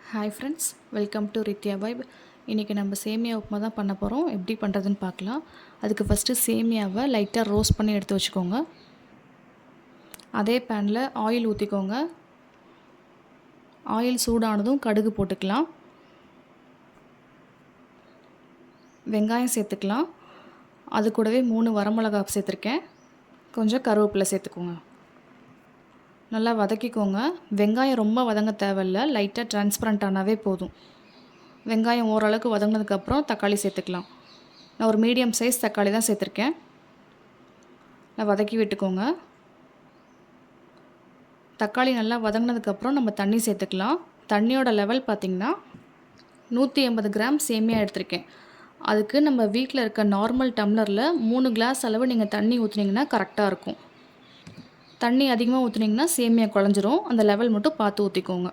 Hi friends, welcome to Rithya vibe. இன்றைக்கி நம்ம சேமியா உப்புமா தான் பண்ண போகிறோம். எப்படி பண்ணுறதுன்னு பார்க்கலாம். அதுக்கு ஃபஸ்ட்டு சேமியாவை லைட்டாக ரோஸ்ட் பண்ணி எடுத்து வச்சுக்கோங்க. அதே பேனில் ஆயில் ஊற்றிக்கோங்க. ஆயில் சூடானதும் கடுகு போட்டுக்கலாம். வெங்காயம் சேர்த்துக்கலாம். அது கூடவே 3 வரமிளகா சேர்த்துருக்கேன். கொஞ்சம் கருவேப்பிலை சேர்த்துக்கோங்க. நல்லா வதக்கிக்கோங்க. வெங்காயம் ரொம்ப வதங்க தேவையில்லை, லைட்டாக டிரான்ஸ்பரண்ட் ஆனாவே போதும். வெங்காயம் ஓரளவுக்கு வதங்கினதுக்கப்புறம் தக்காளி சேர்த்துக்கலாம். நான் ஒரு மீடியம் சைஸ் தக்காளி தான் சேர்த்துருக்கேன். நல்லா வதக்கி விட்டுக்கோங்க. தக்காளி நல்லா வதங்கினதுக்கப்புறம் நம்ம தண்ணி சேர்த்துக்கலாம். தண்ணியோட லெவல் பார்த்திங்கன்னா 180 கிராம் சேமியா எடுத்திருக்கேன். அதுக்கு நம்ம வீட்டில் இருக்க நார்மல் டம்ளரில் 3 கிளாஸ் அளவு நீங்கள் தண்ணி ஊற்றுனீங்கன்னா கரெக்டாக இருக்கும். தண்ணி அதிகமாக ஊற்றுனீங்கன்னா சேமியா குழஞ்சிரும். அந்த லெவல் மட்டும் பார்த்து ஊற்றிக்கோங்க.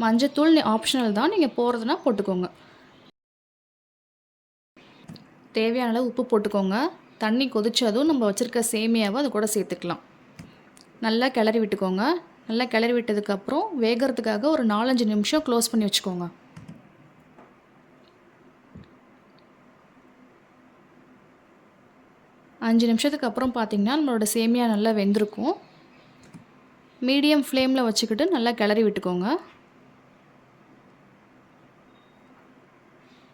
மஞ்சத்தூள் ஆப்ஷனல் தான், நீங்கள் போடுறதுனா போட்டுக்கோங்க. தேவையான அளவு உப்பு போட்டுக்கோங்க. தண்ணி கொதிச்சதும் நம்ம வச்சுருக்க சேமியாவை அது கூட சேர்த்துக்கலாம். நல்லா கிளறி விட்டுக்கோங்க. நல்லா கிளறி விட்டதுக்கப்புறம் வேகிறதுக்காக ஒரு 4-5 நிமிஷம் க்ளோஸ் பண்ணி வச்சுக்கோங்க. அஞ்சு நிமிஷத்துக்கு அப்புறம் பார்த்திங்கன்னா நம்மளோட சேமியா நல்லா வெந்திருக்கும். மீடியம் ஃப்ளேமில் வச்சுக்கிட்டு நல்லா கிளறி விட்டுக்கோங்க.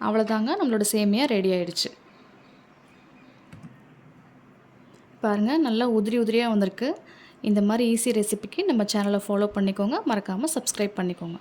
அவ்வளோதாங்க, நம்மளோட சேமியா ரெடி ஆயிடுச்சு. பாருங்கள், நல்லா உதிரி உதிரியாக வந்திருக்கு. இந்த மாதிரி ஈஸி ரெசிபிக்கு நம்ம சேனலை ஃபாலோ பண்ணிக்கோங்க. மறக்காமல் சப்ஸ்கிரைப் பண்ணிக்கோங்க.